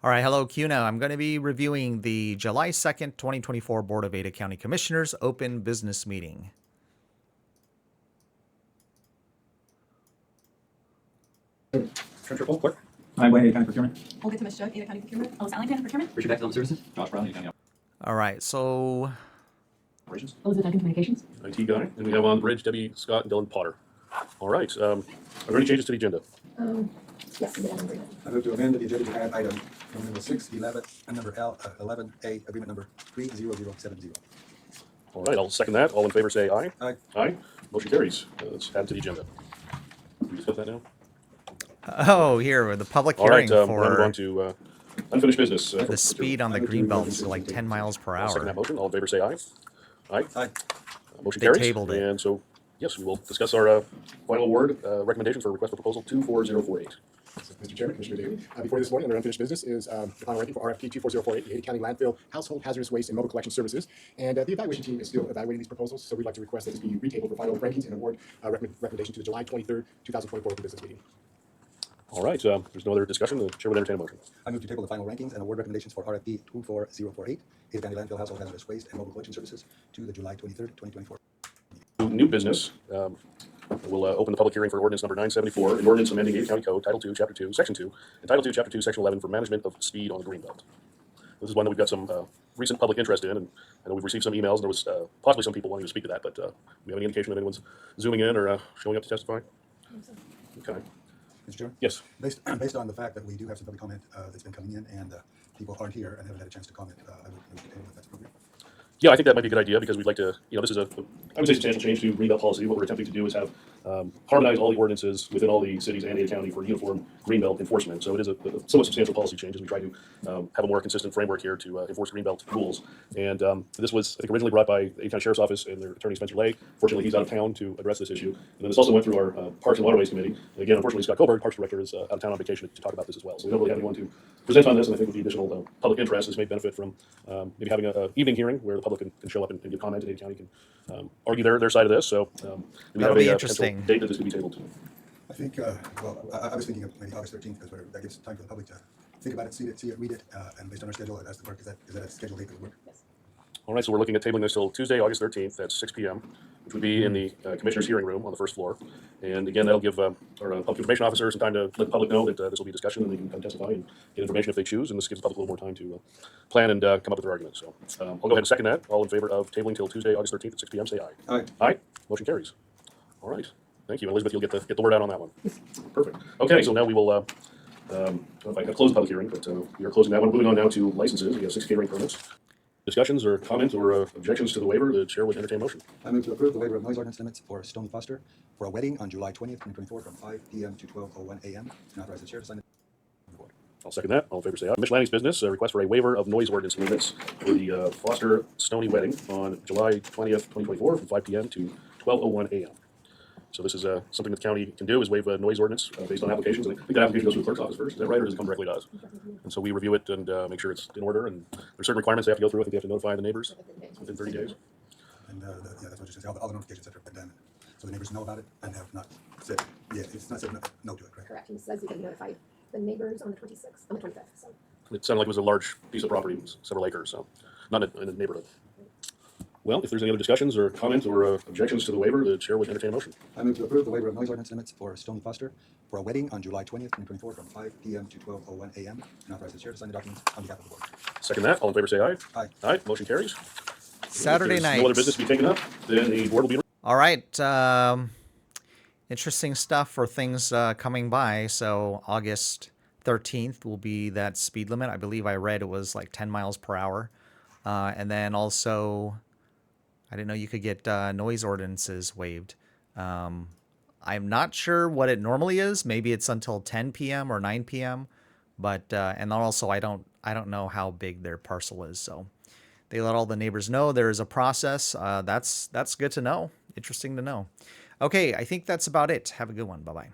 All right, hello, Q now. I'm going to be reviewing the July 2nd, 2024 Board of Ada County Commissioners Open Business Meeting. Treasurer Paul, Clerk. I'm Wayne, Ada County Procurement. Olga Tomashchuk, Ada County Procurement. Alice Allington, Procurement. Richard Beck, Development Services. Josh Brown, Ada County All right, so Operations. Elizabeth Duncan, Communications. IT guy. And we have on the bridge Debbie Scott and Dylan Potter. All right. Are there any changes to the agenda? Yes, we did have agreement. I move to amend the agenda to add item number 6, 11, and number 11A, agreement number 30070. All right, I'll second that. All in favor say aye. Aye. Aye. Motion carries. Let's add to the agenda. Can we discuss that now? here, the public All right, hearing we'll move for on to unfinished business. the speed on the Greenbelt is like 10 miles per I'll second that hour. motion. All in favor say aye. Aye. Aye. Motion They carries. tabled it. And so, yes, we will discuss our final award recommendation for request for proposal 24048. Mr. Chairman, Commissioner Daly, before this morning under unfinished business is the final ranking for RFP 24048, the Ada County Landfill Household Hazardous Waste and Mobile Collection Services. And the evaluation team is still evaluating these proposals, so we'd like to request that this be retabled for final rankings and award recommendation to the July 23rd, 2024 open business meeting. All right, there's no other discussion. The chair would entertain a motion. I move to table the final rankings and award recommendations for RFP 24048, Ada County Landfill Household Hazardous Waste and Mobile Collection Services to the July 23rd, 2024. New business. We'll open the public hearing for ordinance number 974, an ordinance amending Ada County Code, Title 2, Chapter 2, Section 2, and Title 2, Chapter 2, Section 11 for management of speed on the Greenbelt. This is one that we've got some recent public interest in, and I know we've received some emails, and there was possibly some people wanting to speak to that, but do we have any indication that anyone's zooming in or showing up to testify? Okay. Mr. Chairman? Yes. Based on the fact that we do have some public comment that's been coming in and people aren't here and haven't had a chance to comment, I would move to table if that's appropriate. Yeah, I think that might be a good idea because we'd like to, this is I would say substantial change to Greenbelt policy. What we're attempting to do is have harmonize all the ordinances within all the cities and Ada County for uniform Greenbelt enforcement. So it is a somewhat substantial policy change as we try to have a more consistent framework here to enforce Greenbelt rules. And this was, I think, originally brought by the Ada County Sheriff's Office and their attorney Spencer Lay. Fortunately, he's out of town to address this issue. And then this also went through our Parks and Waterways Committee. And again, unfortunately, Scott Colbert, Parks Director, is out of town on vacation to talk about this as well. So we don't really have anyone to present on this. And I think with the additional public interest, this may benefit from maybe having an evening hearing where the public can show up and give comment, and Ada County can argue their side of this. So we That'll have be a interesting. date that this could be tabled to. I think, I was thinking of maybe August 13th because that gives time for the public to think about it, see it, read it, and based on our schedule, that's the work. Is that a scheduled date that would work? Yes. All right, so we're looking at tabling this till Tuesday, August 13th at 6 p.m., which would be in the Commissioner's hearing room on the first floor. And again, that'll give our public information officer some time to let the public know that this will be a discussion and they can come testify and get information if they choose. And this gives the public a little more time to plan and come up with their arguments. So I'll go ahead and second that. All in favor of tabling till Tuesday, August 13th at 6 p.m., say aye. Aye. Aye. Motion carries. All right. Thank you. Elizabeth, you'll get the word out on that one. Perfect. Okay, so now we will, I don't know if I have closed the public hearing, but we are closing that one. Moving on now to licenses. We have 6 catering permits. Discussions or comments or objections to the waiver? The chair would entertain a motion. I move to approve the waiver of noise ordinance limits for Stony Foster for a wedding on July 20th, 2024 from 5 p.m. to 12:01 a.m. and authorize the chair to sign it. I'll second that. All in favor say aye. Mitch Lanning's business, a request for a waiver of noise ordinance limits for the Foster Stony wedding on July 20th, 2024 from 5 p.m. to 12:01 a.m. So this is something that the county can do is waive a noise ordinance based on applications. And I think that application goes to the clerk's office first. Is that right, or does it come directly to us? And so we review it and make sure it's in order. And there's certain requirements they have to go through. I think they have to notify the neighbors within 30 days. And yeah, that's what you say. All the notifications that have been done, so the neighbors know about it and have not said, yeah, it's not said no to it, correct? Correct. He says he can notify the neighbors on the 26th, on the 25th. So It sounded like it was a large piece of property, several acres, so not in a neighborhood. Well, if there's any other discussions or comments or objections to the waiver, the chair would entertain a motion. I move to approve the waiver of noise ordinance limits for Stony Foster for a wedding on July 20th, 2024 from 5 p.m. to 12:01 a.m. and authorize the chair to sign the documents on behalf of the board. Second that. All in favor say aye. Aye. Aye. Motion carries. Saturday If there's night. no other business to be taken up, then the board will be. All right, interesting stuff for things coming by. So August 13th will be that speed limit. I believe I read it was like 10 miles per hour. And then also, I didn't know you could get noise ordinances waived. I'm not sure what it normally is. Maybe it's until 10 p.m. or 9 p.m. But and also I don't know how big their parcel is. So they let all the neighbors know there is a process. That's good to know. Interesting to know. Okay, I think that's about it. Have a good one. Bye-bye.